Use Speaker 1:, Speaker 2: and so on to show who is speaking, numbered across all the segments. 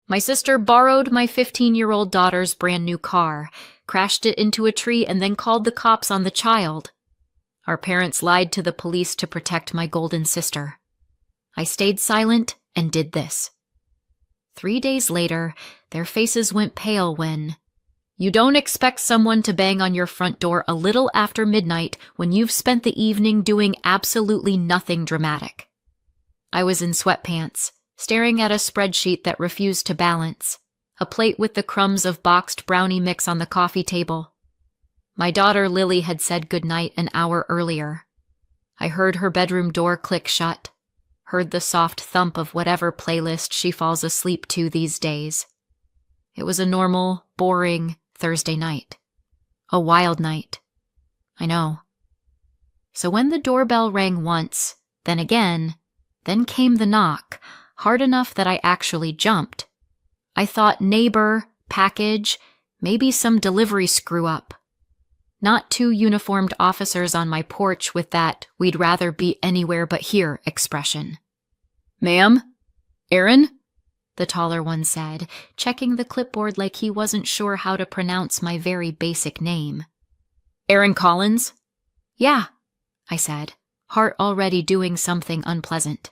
Speaker 1: My sister borrowed my 15-year-old daughter's brand new car, crashed it into a tree, and then called the cops on the child. Our parents lied to the police to protect my golden sister. I stayed silent and did this. 3 days later, their faces went pale when, you don't expect someone to bang on your front door a little after midnight when you've spent the evening doing absolutely nothing dramatic. I was in sweatpants, staring at a spreadsheet that refused to balance, a plate with the crumbs of boxed brownie mix on the coffee table. My daughter Lily had said goodnight an hour earlier. I heard her bedroom door click shut, heard the soft thump of whatever playlist she falls asleep to these days. It was a normal, boring Thursday night. A wild night. I know. So when the doorbell rang once, then again, then came the knock, hard enough that I actually jumped. I thought neighbor, package, maybe some delivery screw-up. Not 2 uniformed officers on my porch with that "we'd rather be anywhere but here" expression. "Ma'am? Aaron?" the taller one said, checking the clipboard like he wasn't sure how to pronounce my very basic name. "Aaron Collins?" "Yeah," I said, heart already doing something unpleasant.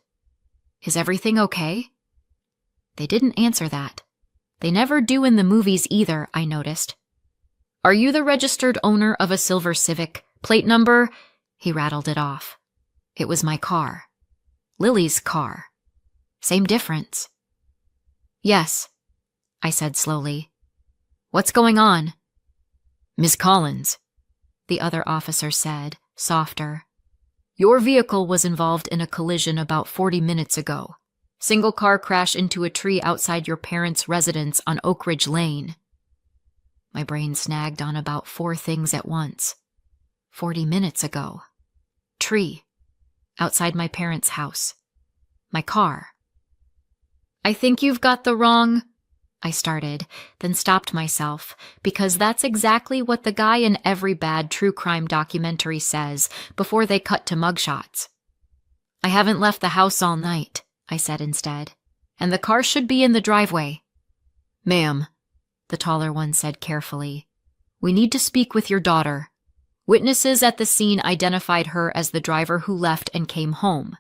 Speaker 1: "Is everything okay?" They didn't answer that. They never do in the movies either, I noticed. "Are you the registered owner of a silver Civic? Plate number?" He rattled it off. It was my car. Lily's car. Same difference. "Yes," I said slowly. "What's going on?" "Miss Collins," the other officer said, softer. "Your vehicle was involved in a collision about 40 minutes ago. Single car crash into a tree outside your parents' residence on Oak Ridge Lane." My brain snagged on about 4 things at once. 40 minutes ago. Tree. Outside my parents' house. My car. "I think you've got the wrong," I started, then stopped myself, because that's exactly what the guy in every bad true crime documentary says before they cut to mugshots. "I haven't left the house all night," I said instead, "and the car should be in the driveway." "Ma'am," the taller one said carefully, "we need to speak with your daughter. Witnesses at the scene identified her as the driver who left and came home.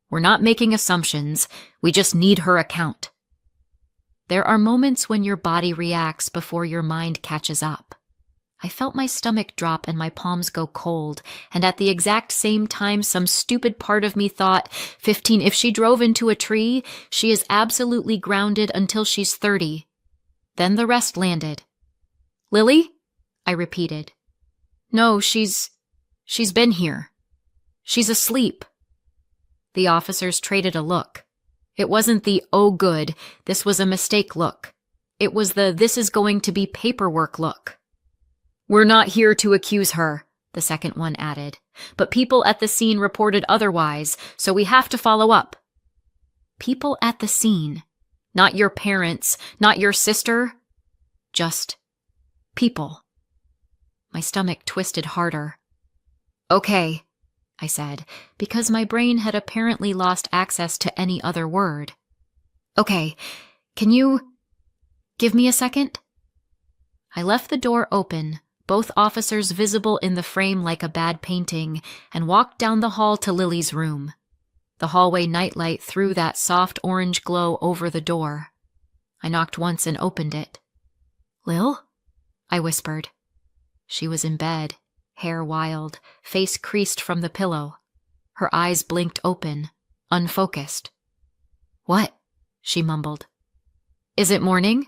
Speaker 1: We're not making assumptions, we just need her account." There are moments when your body reacts before your mind catches up. I felt my stomach drop and my palms go cold, and at the exact same time some stupid part of me thought, 15, if she drove into a tree, she is absolutely grounded until she's 30. Then the rest landed. "Lily?" I repeated. "No, she's been here. She's asleep." The officers traded a look. It wasn't the "oh good, this was a mistake" look. It was the "this is going to be paperwork" look. "We're not here to accuse her," the second one added, "but people at the scene reported otherwise, so we have to follow up." People at the scene. Not your parents, not your sister. Just people. My stomach twisted harder. "Okay," I said, because my brain had apparently lost access to any other word. "Okay, can you give me a second?" I left the door open, both officers visible in the frame like a bad painting, and walked down the hall to Lily's room. The hallway nightlight threw that soft orange glow over the door. I knocked once and opened it. "Lil?" I whispered. She was in bed, hair wild, face creased from the pillow. Her eyes blinked open, unfocused. "What?" she mumbled. "Is it morning?"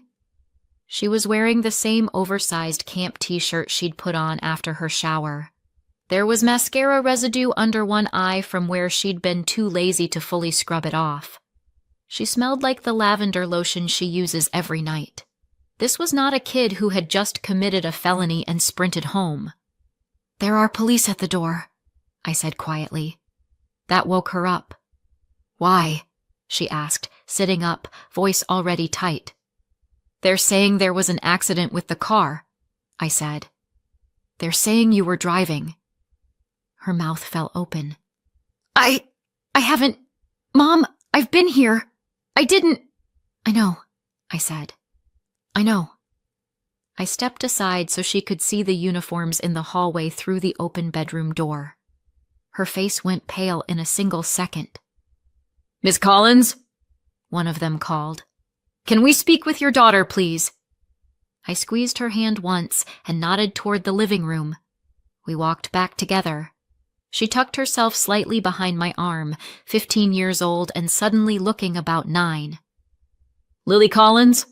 Speaker 1: She was wearing the same oversized camp t-shirt she'd put on after her shower. There was mascara residue under one eye from where she'd been too lazy to fully scrub it off. She smelled like the lavender lotion she uses every night. This was not a kid who had just committed a felony and sprinted home. "There are police at the door," I said quietly. That woke her up. "Why?" she asked, sitting up, voice already tight. "They're saying there was an accident with the car," I said. "They're saying you were driving." Her mouth fell open. I haven't... Mom, I've been here. I didn't... I know. I said. I know. I stepped aside so she could see the uniforms in the hallway through the open bedroom door. Her face went pale in a single second. "Miss Collins?" one of them called. "Can we speak with your daughter, please?" I squeezed her hand once and nodded toward the living room. We walked back together. She tucked herself slightly behind my arm, 15 years old and suddenly looking about 9. "Lily Collins?"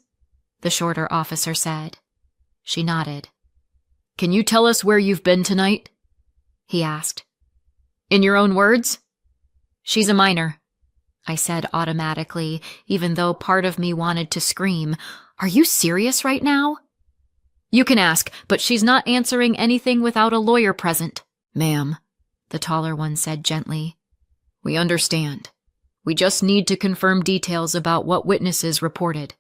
Speaker 1: the shorter officer said. She nodded. "Can you tell us where you've been tonight?" he asked. "In your own words?" "She's a minor," I said automatically, even though part of me wanted to scream. "Are you serious right now?" "You can ask, but she's not answering anything without a lawyer present." "Ma'am," the taller one said gently. "We understand. We just need to confirm details about what witnesses reported.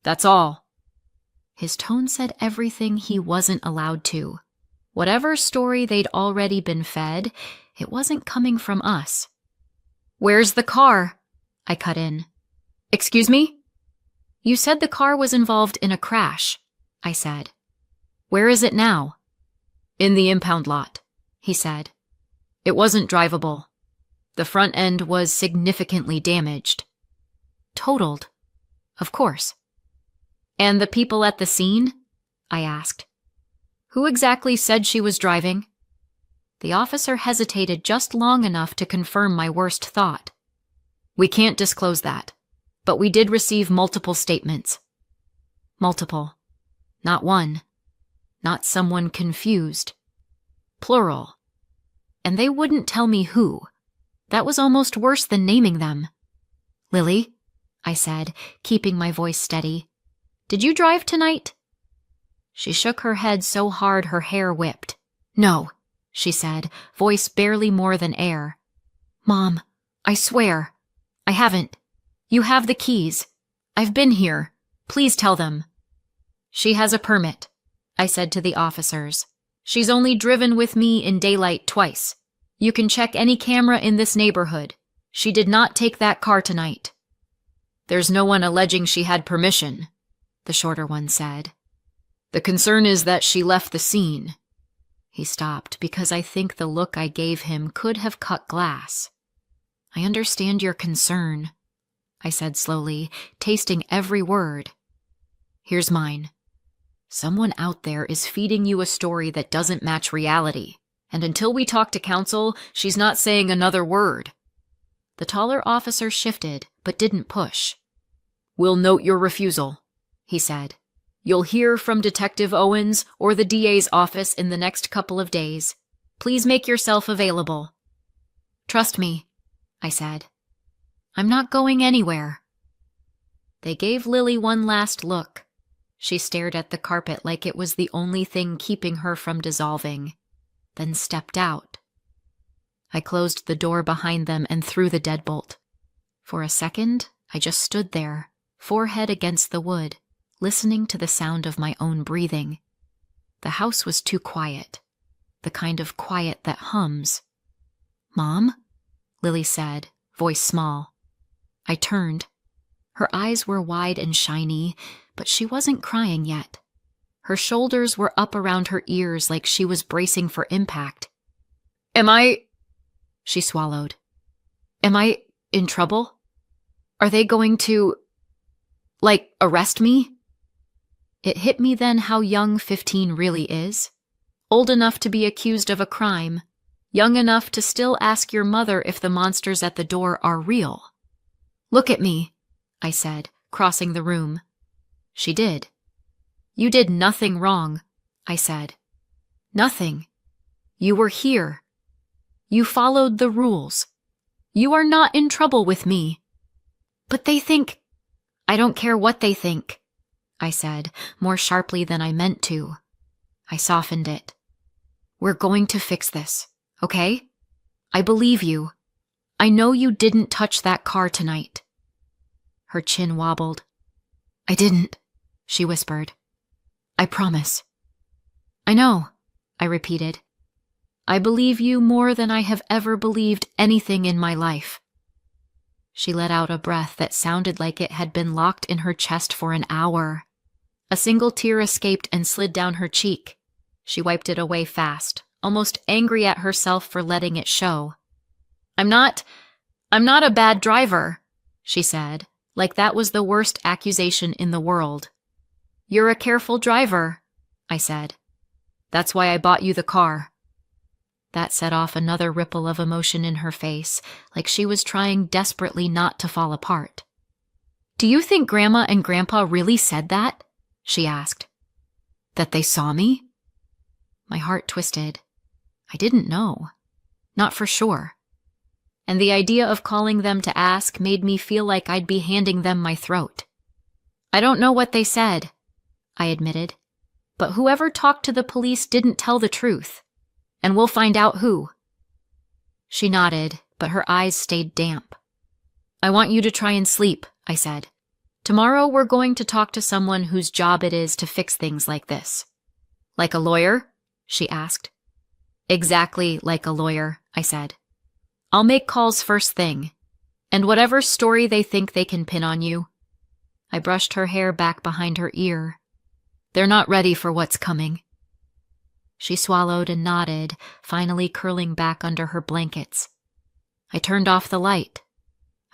Speaker 1: That's all." His tone said everything he wasn't allowed to. Whatever story they'd already been fed, it wasn't coming from us. "Where's the car?" I cut in. "Excuse me?" "You said the car was involved in a crash," I said. "Where is it now?" "In the impound lot," he said. "It wasn't drivable. The front end was significantly damaged." "Totaled?" "Of course." "And the people at the scene?" I asked. "Who exactly said she was driving?" The officer hesitated just long enough to confirm my worst thought. "We can't disclose that, but we did receive multiple statements." Multiple. Not one. Not someone confused. Plural. And they wouldn't tell me who. That was almost worse than naming them. "Lily," I said, keeping my voice steady, "did you drive tonight?" She shook her head so hard her hair whipped. "No," she said, voice barely more than air. "Mom, I swear, I haven't. You have the keys. I've been here. Please tell them." "She has a permit," I said to the officers. "She's only driven with me in daylight twice. You can check any camera in this neighborhood. She did not take that car tonight." "There's no one alleging she had permission," the shorter one said. "The concern is that she left the scene." He stopped because I think the look I gave him could have cut glass. "I understand your concern," I said slowly, tasting every word. "Here's mine. Someone out there is feeding you a story that doesn't match reality, and until we talk to counsel, she's not saying another word." The taller officer shifted, but didn't push. "We'll note your refusal," he said. "You'll hear from Detective Owens or the DA's office in the next couple of days. Please make yourself available." "Trust me," I said. "I'm not going anywhere." They gave Lily one last look. She stared at the carpet like it was the only thing keeping her from dissolving, then stepped out. I closed the door behind them and threw the deadbolt. For a second, I just stood there, forehead against the wood, listening to the sound of my own breathing. The house was too quiet, the kind of quiet that hums. "Mom?" Lily said, voice small. I turned. Her eyes were wide and shiny, but she wasn't crying yet. Her shoulders were up around her ears like she was bracing for impact. "Am I—" She swallowed. "Am I in trouble? Are they going to, arrest me?" It hit me then how young 15 really is. Old enough to be accused of a crime, young enough to still ask your mother if the monsters at the door are real. "Look at me," I said, crossing the room. She did. "You did nothing wrong," I said. "Nothing. You were here. You followed the rules. You are not in trouble with me." "But they think—" "I don't care what they think," I said, more sharply than I meant to. I softened it. "We're going to fix this, okay? I believe you. I know you didn't touch that car tonight." Her chin wobbled. "I didn't," she whispered. "I promise." "I know," I repeated. "I believe you more than I have ever believed anything in my life." She let out a breath that sounded like it had been locked in her chest for an hour. A single tear escaped and slid down her cheek. She wiped it away fast, almost angry at herself for letting it show. I'm not a bad driver," she said, like that was the worst accusation in the world. "You're a careful driver," I said. "That's why I bought you the car." That set off another ripple of emotion in her face, like she was trying desperately not to fall apart. "Do you think Grandma and Grandpa really said that?" she asked. "That they saw me?" My heart twisted. I didn't know. Not for sure. And the idea of calling them to ask made me feel like I'd be handing them my throat. "I don't know what they said," I admitted, "but whoever talked to the police didn't tell the truth. And we'll find out who." She nodded, but her eyes stayed damp. "I want you to try and sleep," I said. "Tomorrow we're going to talk to someone whose job it is to fix things like this." "Like a lawyer?" she asked. "Exactly like a lawyer," I said. "I'll make calls first thing. And whatever story they think they can pin on you." I brushed her hair back behind her ear. "They're not ready for what's coming." She swallowed and nodded, finally curling back under her blankets. I turned off the light.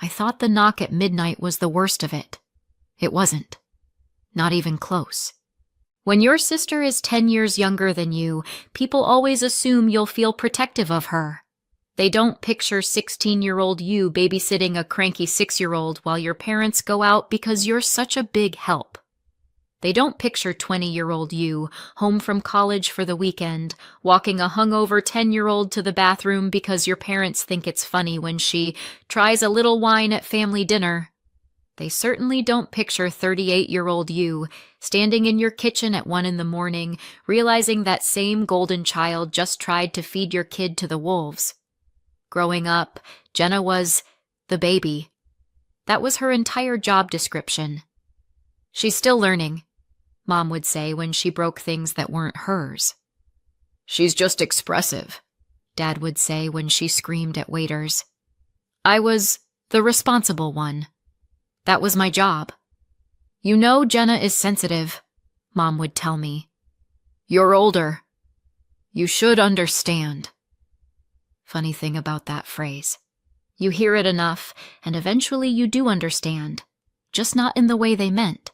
Speaker 1: I thought the knock at midnight was the worst of it. It wasn't. Not even close. When your sister is 10 years younger than you, people always assume you'll feel protective of her. They don't picture 16-year-old you babysitting a cranky 6-year-old while your parents go out because you're such a big help. They don't picture 20-year-old you, home from college for the weekend, walking a hungover 10-year-old to the bathroom because your parents think it's funny when she tries a little wine at family dinner. They certainly don't picture 38-year-old you, standing in your kitchen at 1 a.m, realizing that same golden child just tried to feed your kid to the wolves. Growing up, Jenna was the baby. That was her entire job description. "She's still learning," Mom would say when she broke things that weren't hers. "She's just expressive," Dad would say when she screamed at waiters. I was the responsible one. That was my job. "You know Jenna is sensitive," Mom would tell me. "You're older. You should understand." Funny thing about that phrase. You hear it enough, and eventually you do understand, just not in the way they meant.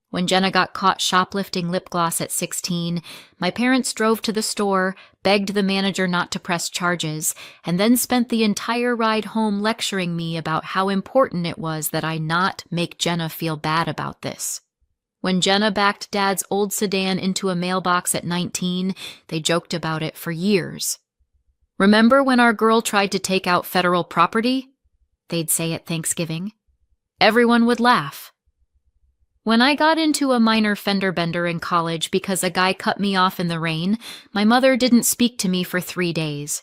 Speaker 1: When Jenna got caught shoplifting lip gloss at 16, my parents drove to the store, begged the manager not to press charges, and then spent the entire ride home lecturing me about how important it was that I not make Jenna feel bad about this. When Jenna backed Dad's old sedan into a mailbox at 19, they joked about it for years. "Remember when our girl tried to take out federal property?" they'd say at Thanksgiving. Everyone would laugh. When I got into a minor fender bender in college because a guy cut me off in the rain, my mother didn't speak to me for 3 days.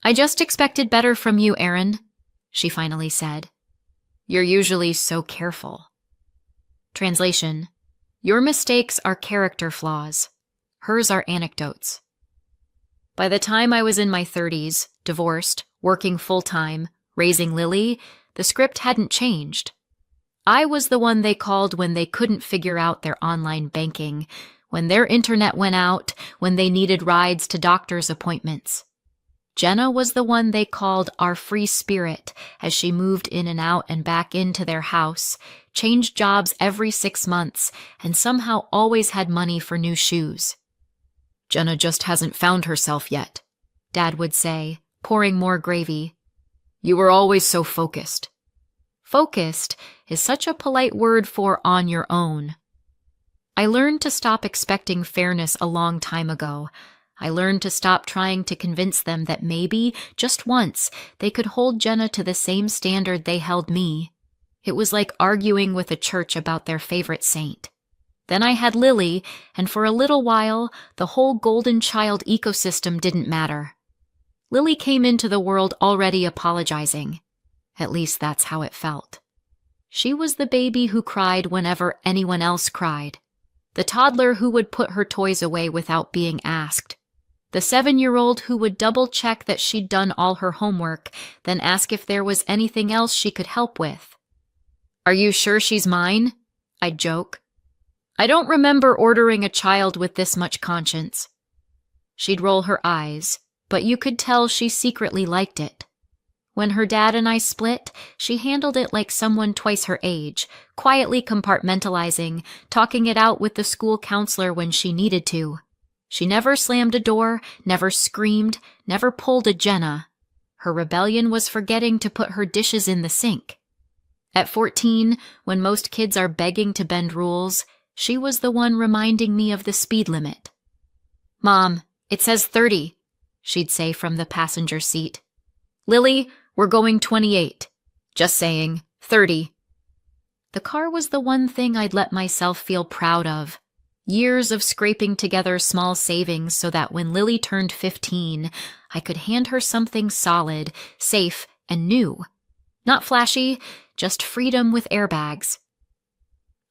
Speaker 1: "I just expected better from you, Erin," she finally said. "You're usually so careful." Translation: Your mistakes are character flaws. Hers are anecdotes. By the time I was in my 30s, divorced, working full-time, raising Lily, the script hadn't changed. I was the one they called when they couldn't figure out their online banking, when their internet went out, when they needed rides to doctor's appointments. Jenna was the one they called our free spirit as she moved in and out and back into their house, changed jobs every 6 months, and somehow always had money for new shoes. "Jenna just hasn't found herself yet," Dad would say, pouring more gravy. "You were always so focused." Focused is such a polite word for on your own. I learned to stop expecting fairness a long time ago. I learned to stop trying to convince them that maybe, just once, they could hold Jenna to the same standard they held me. It was like arguing with a church about their favorite saint. Then I had Lily, and for a little while, the whole golden child ecosystem didn't matter. Lily came into the world already apologizing. At least that's how it felt. She was the baby who cried whenever anyone else cried. The toddler who would put her toys away without being asked. The 7-year-old who would double-check that she'd done all her homework, then ask if there was anything else she could help with. "Are you sure she's mine?" I'd joke. "I don't remember ordering a child with this much conscience." She'd roll her eyes, but you could tell she secretly liked it. When her dad and I split, she handled it like someone twice her age, quietly compartmentalizing, talking it out with the school counselor when she needed to. She never slammed a door, never screamed, never pulled a Jenna. Her rebellion was forgetting to put her dishes in the sink. At 14, when most kids are begging to bend rules, she was the one reminding me of the speed limit. "Mom, it says 30, she'd say from the passenger seat. "Lily, we're going 28. Just saying, 30. The car was the one thing I'd let myself feel proud of. Years of scraping together small savings so that when Lily turned 15, I could hand her something solid, safe, and new. Not flashy, just freedom with airbags.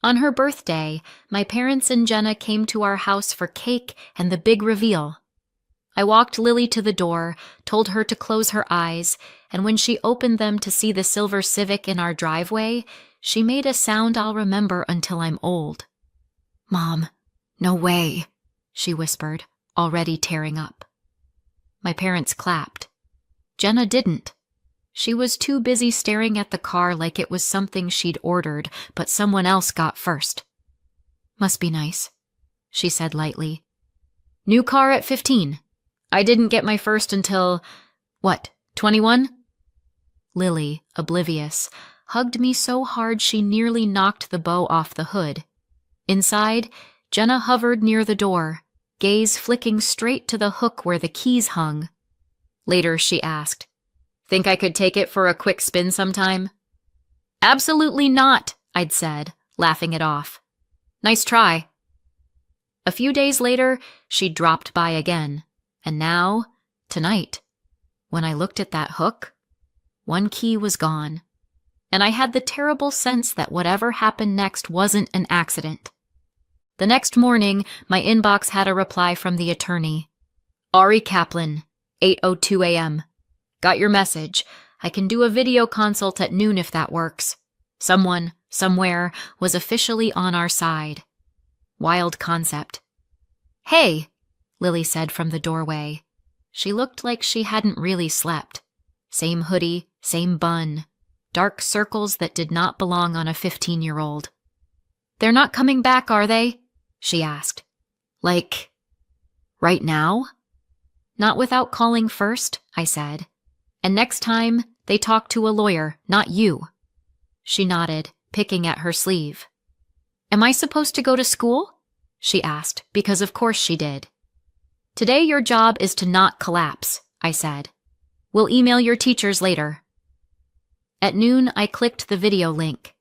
Speaker 1: On her birthday, my parents and Jenna came to our house for cake and the big reveal. I walked Lily to the door, told her to close her eyes, and when she opened them to see the silver Civic in our driveway, she made a sound I'll remember until I'm old. "Mom, no way," she whispered, already tearing up. My parents clapped. Jenna didn't. She was too busy staring at the car like it was something she'd ordered, but someone else got first. "Must be nice," she said lightly. "New car at 15. I didn't get my first until, 21? Lily, oblivious, hugged me so hard she nearly knocked the bow off the hood. Inside, Jenna hovered near the door, gaze flicking straight to the hook where the keys hung. Later, she asked, "Think I could take it for a quick spin sometime?" "Absolutely not," I'd said, laughing it off. "Nice try." A few days later, she dropped by again, and now, tonight, when I looked at that hook, one key was gone, and I had the terrible sense that whatever happened next wasn't an accident. The next morning, my inbox had a reply from the attorney. "Ari Kaplan, 8:02 a.m. Got your message. I can do a video consult at noon if that works. Someone, somewhere, was officially on our side." Wild concept. "Hey," Lily said from the doorway. She looked like she hadn't really slept. Same hoodie, same bun. Dark circles that did not belong on a 15-year-old. "They're not coming back, are they?" she asked. "Like, right now?" "Not without calling first," I said. "And next time, they talk to a lawyer, not you." She nodded, picking at her sleeve. "Am I supposed to go to school?" she asked, because of course she did. "Today your job is to not collapse," I said. "We'll email your teachers later." At noon, I clicked the video link.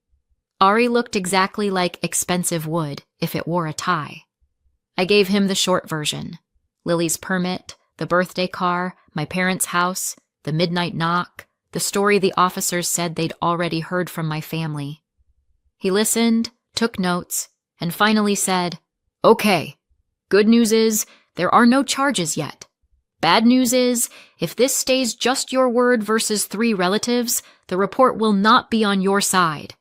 Speaker 1: Ari looked exactly like expensive wood if it wore a tie. I gave him the short version. Lily's permit, the birthday car, my parents' house, the midnight knock, the story the officers said they'd already heard from my family. He listened, took notes, and finally said, "Okay, good news is there are no charges yet. Bad news is, if this stays just your word versus 3 relatives, the report will not be on your side."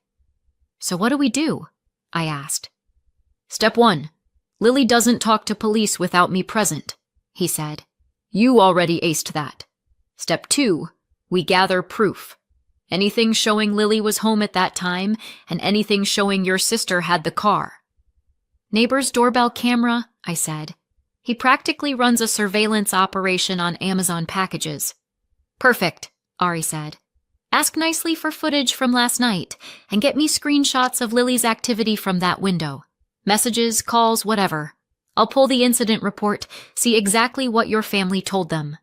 Speaker 1: "So what do we do?" I asked. "Step 1. Lily doesn't talk to police without me present," he said. "You already aced that. Step 2. We gather proof. Anything showing Lily was home at that time, and anything showing your sister had the car." "Neighbor's doorbell camera," I said. "He practically runs a surveillance operation on Amazon packages." "Perfect," Ari said. "Ask nicely for footage from last night, and get me screenshots of Lily's activity from that window. Messages, calls, whatever. I'll pull the incident report, see exactly what your family told them."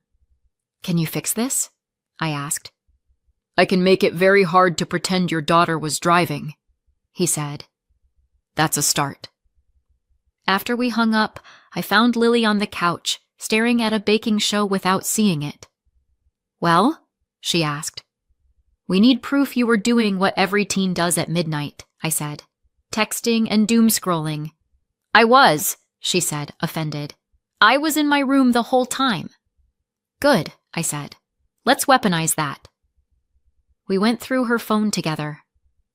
Speaker 1: "Can you fix this?" I asked. "I can make it very hard to pretend your daughter was driving," he said. "That's a start." After we hung up, I found Lily on the couch, staring at a baking show without seeing it. "Well?" she asked. "We need proof you were doing what every teen does at midnight," I said. "Texting and doom-scrolling." "I was," she said, offended. I was in my room the whole time. Good, I said. Let's weaponize that. We went through her phone together.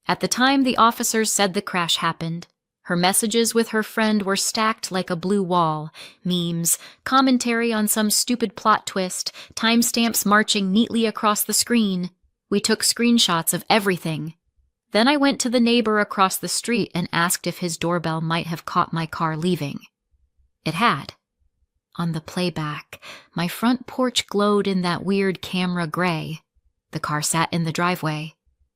Speaker 1: At the time the officers said the crash happened, her messages with her friend were stacked like a blue wall, memes, commentary on some stupid plot twist, timestamps marching neatly across the screen. We took screenshots of everything. Then I went to the neighbor across the street and asked if his doorbell might have caught my car leaving. It had. On the playback, my front porch glowed in that weird camera gray. The car sat in the driveway.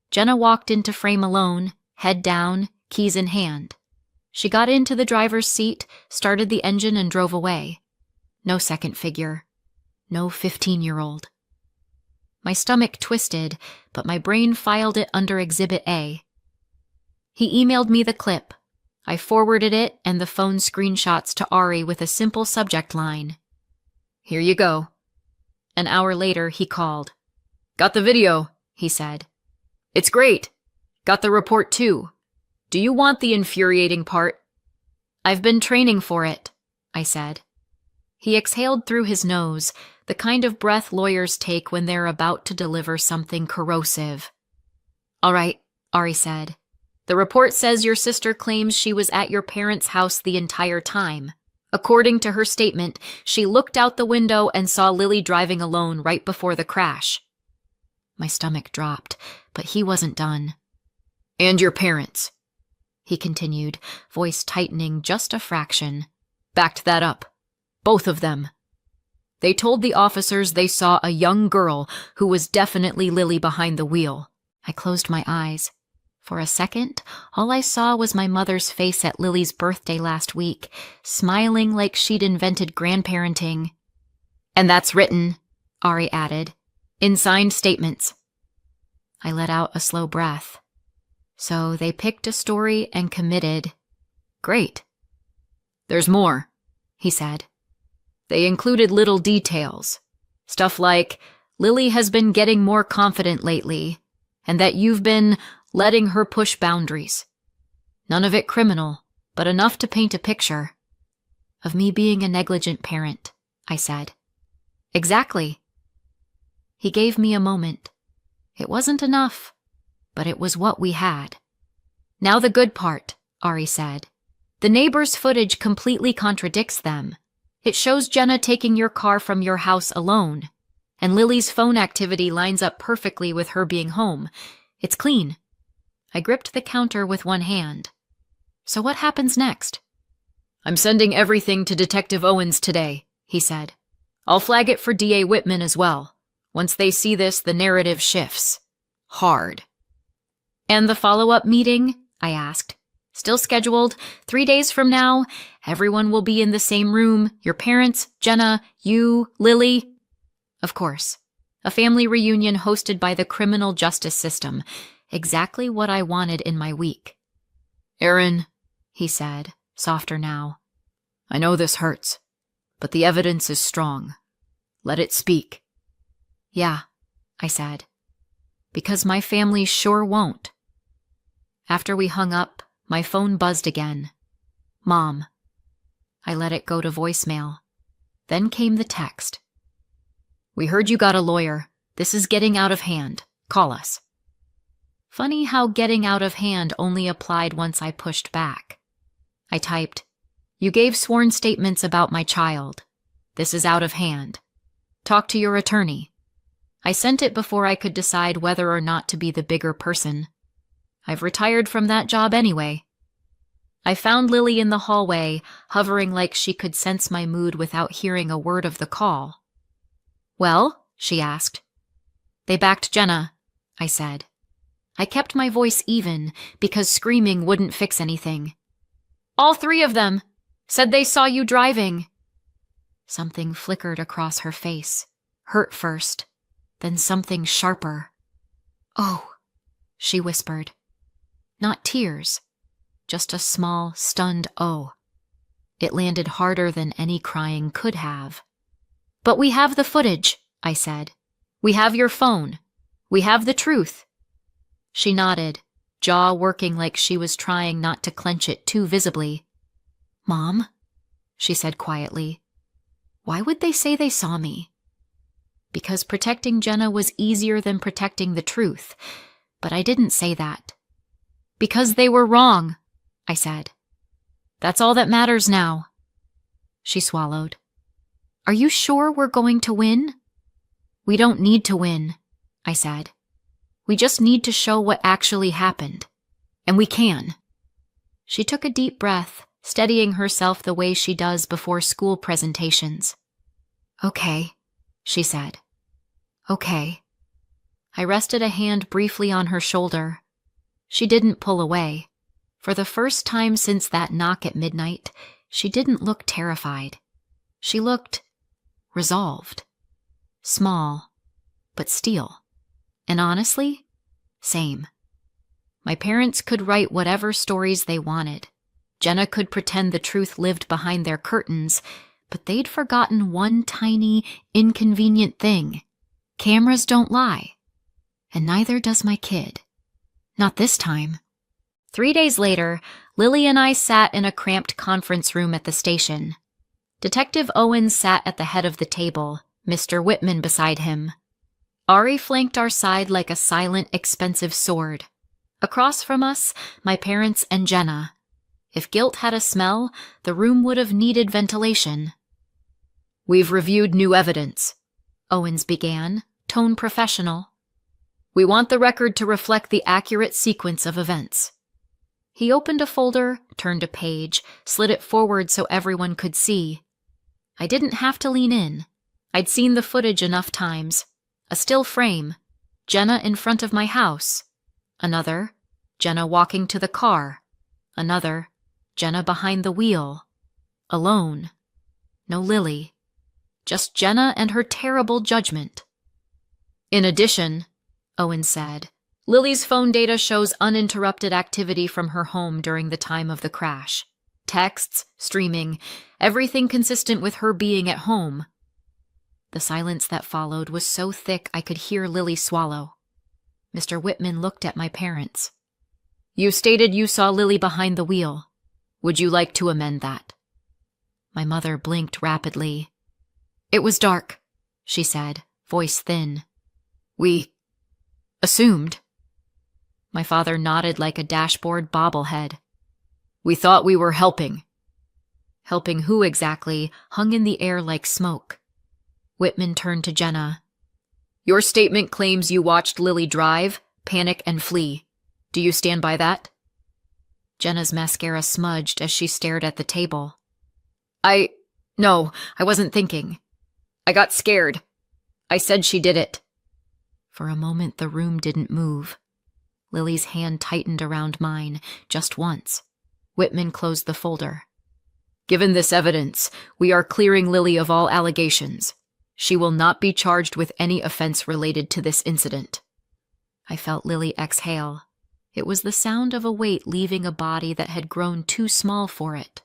Speaker 1: Jenna walked into frame alone, head down, keys in hand. She got into the driver's seat, started the engine, and drove away. No second figure. No 15-year-old. My stomach twisted, but my brain filed it under Exhibit A. He emailed me the clip. I forwarded it and the phone screenshots to Ari with a simple subject line. Here you go. An hour later, he called. Got the video, he said. It's great. Got the report too. Do you want the infuriating part? I've been training for it, I said. He exhaled through his nose, the kind of breath lawyers take when they're about to deliver something corrosive. All right, Ari said. The report says your sister claims she was at your parents' house the entire time. According to her statement, she looked out the window and saw Lily driving alone right before the crash. My stomach dropped, but he wasn't done. And your parents, he continued, voice tightening just a fraction. Backed that up. Both of them. They told the officers they saw a young girl who was definitely Lily behind the wheel. I closed my eyes. For a second, all I saw was my mother's face at Lily's birthday last week, smiling like she'd invented grandparenting. And that's written, Ari added, in signed statements. I let out a slow breath. So they picked a story and committed. Great. There's more, he said. They included little details. Stuff like, Lily has been getting more confident lately, and that you've been letting her push boundaries. None of it criminal, but enough to paint a picture. Of me being a negligent parent, I said. Exactly. He gave me a moment. It wasn't enough, but it was what we had. Now the good part, Ari said. The neighbor's footage completely contradicts them. It shows Jenna taking your car from your house alone, and Lily's phone activity lines up perfectly with her being home. It's clean. I gripped the counter with one hand. So what happens next? I'm sending everything to Detective Owens today, he said. I'll flag it for DA Whitman as well. Once they see this, the narrative shifts. Hard. And the follow-up meeting? I asked. Still scheduled. 3 days from now. Everyone will be in the same room. Your parents, Jenna, you, Lily. Of course. A family reunion hosted by the criminal justice system. Exactly what I wanted in my week. Erin, he said, softer now. I know this hurts, but the evidence is strong. Let it speak. Yeah, I said. Because my family sure won't. After we hung up, my phone buzzed again. Mom. I let it go to voicemail. Then came the text. We heard you got a lawyer. This is getting out of hand. Call us. Funny how getting out of hand only applied once I pushed back. I typed, You gave sworn statements about my child. This is out of hand. Talk to your attorney. I sent it before I could decide whether or not to be the bigger person. I've retired from that job anyway. I found Lily in the hallway, hovering like she could sense my mood without hearing a word of the call. Well, she asked. They backed Jenna, I said. I kept my voice even because screaming wouldn't fix anything. All 3 of them said they saw you driving. Something flickered across her face, hurt first, then something sharper. Oh, she whispered. Not tears, just a small, stunned oh. It landed harder than any crying could have. But we have the footage, I said. We have your phone. We have the truth. She nodded, jaw working like she was trying not to clench it too visibly. Mom, she said quietly, Why would they say they saw me? Because protecting Jenna was easier than protecting the truth, but I didn't say that. Because they were wrong, I said. That's all that matters now. She swallowed. Are you sure we're going to win? We don't need to win, I said. We just need to show what actually happened. And we can. She took a deep breath, steadying herself the way she does before school presentations. Okay, she said. Okay. I rested a hand briefly on her shoulder. She didn't pull away. For the first time since that knock at midnight, she didn't look terrified. She looked resolved. Small, but steel. And honestly, same. My parents could write whatever stories they wanted. Jenna could pretend the truth lived behind their curtains, but they'd forgotten one tiny, inconvenient thing. Cameras don't lie. And neither does my kid. Not this time. 3 days later, Lily and I sat in a cramped conference room at the station. Detective Owens sat at the head of the table, Mr. Whitman beside him. Ari flanked our side like a silent, expensive sword. Across from us, my parents and Jenna. If guilt had a smell, the room would have needed ventilation. We've reviewed new evidence, Owens began, tone professional. We want the record to reflect the accurate sequence of events. He opened a folder, turned a page, slid it forward so everyone could see. I didn't have to lean in. I'd seen the footage enough times. A still frame. Jenna in front of my house. Another, Jenna walking to the car. Another, Jenna behind the wheel. Alone. No Lily. Just Jenna and her terrible judgment. In addition, Owen said, Lily's phone data shows uninterrupted activity from her home during the time of the crash. Texts, streaming, everything consistent with her being at home. The silence that followed was so thick I could hear Lily swallow. Mr. Whitman looked at my parents. You stated you saw Lily behind the wheel. Would you like to amend that? My mother blinked rapidly. It was dark, she said, voice thin. We assumed. My father nodded like a dashboard bobblehead. We thought we were helping. Helping who exactly hung in the air like smoke. Whitman turned to Jenna. Your statement claims you watched Lily drive, panic, and flee. Do you stand by that? Jenna's mascara smudged as she stared at the table. No, I wasn't thinking. I got scared. I said she did it. For a moment, the room didn't move. Lily's hand tightened around mine, just once. Whitman closed the folder. Given this evidence, we are clearing Lily of all allegations. She will not be charged with any offense related to this incident. I felt Lily exhale. It was the sound of a weight leaving a body that had grown too small for it.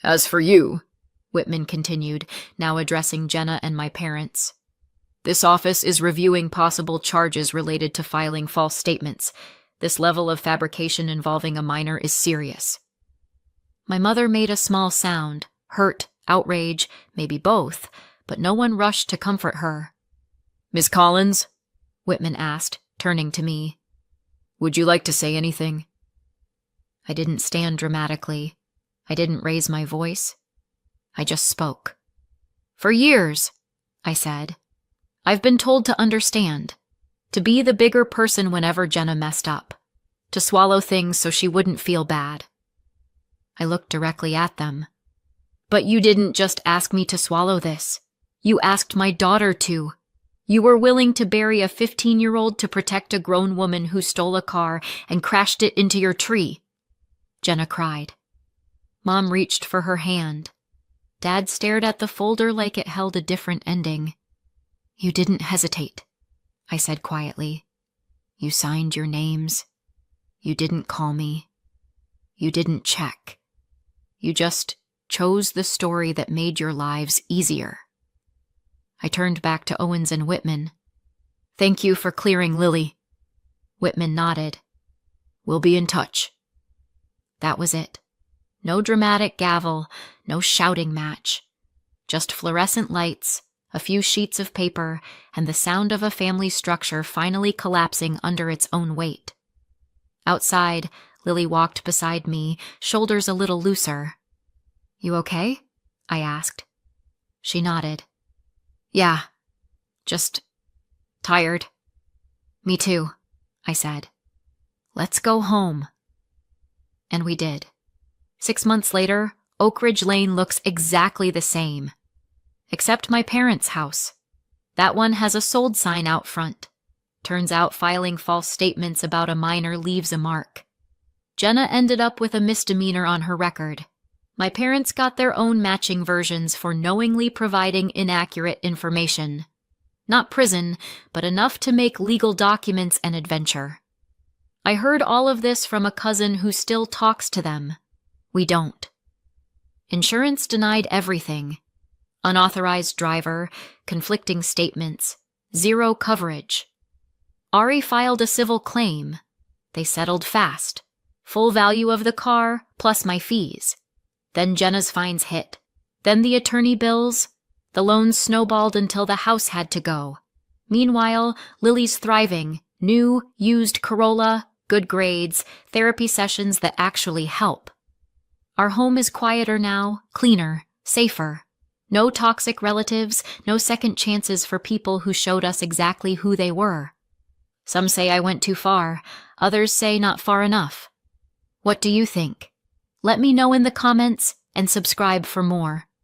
Speaker 1: As for you, Whitman continued, now addressing Jenna and my parents, this office is reviewing possible charges related to filing false statements. This level of fabrication involving a minor is serious. My mother made a small sound, hurt, outrage, maybe both, but no one rushed to comfort her. Miss Collins? Whitman asked, turning to me. Would you like to say anything? I didn't stand dramatically. I didn't raise my voice. I just spoke. For years, I said, I've been told to understand, to be the bigger person whenever Jenna messed up, to swallow things so she wouldn't feel bad. I looked directly at them. But you didn't just ask me to swallow this. You asked my daughter to. You were willing to bury a 15-year-old to protect a grown woman who stole a car and crashed it into your tree. Jenna cried. Mom reached for her hand. Dad stared at the folder like it held a different ending. You didn't hesitate, I said quietly. You signed your names. You didn't call me. You didn't check. You just chose the story that made your lives easier. I turned back to Owens and Whitman. Thank you for clearing Lily. Whitman nodded. We'll be in touch. That was it. No dramatic gavel, no shouting match. Just fluorescent lights, a few sheets of paper, and the sound of a family structure finally collapsing under its own weight. Outside, Lily walked beside me, shoulders a little looser. "You okay?" I asked. She nodded. "Yeah, just tired." "Me too," I said. "Let's go home." And we did. 6 months later, Oak Ridge Lane looks exactly the same. Except my parents' house. That one has a sold sign out front. Turns out filing false statements about a minor leaves a mark. Jenna ended up with a misdemeanor on her record. My parents got their own matching versions for knowingly providing inaccurate information. Not prison, but enough to make legal documents an adventure. I heard all of this from a cousin who still talks to them. We don't. Insurance denied everything. Unauthorized driver, conflicting statements, zero coverage. Ari filed a civil claim. They settled fast. Full value of the car, plus my fees. Then Jenna's fines hit. Then the attorney bills. The loans snowballed until the house had to go. Meanwhile, Lily's thriving. New, used Corolla, good grades, therapy sessions that actually help. Our home is quieter now, cleaner, safer. No toxic relatives, no second chances for people who showed us exactly who they were. Some say I went too far, others say not far enough. What do you think? Let me know in the comments and subscribe for more.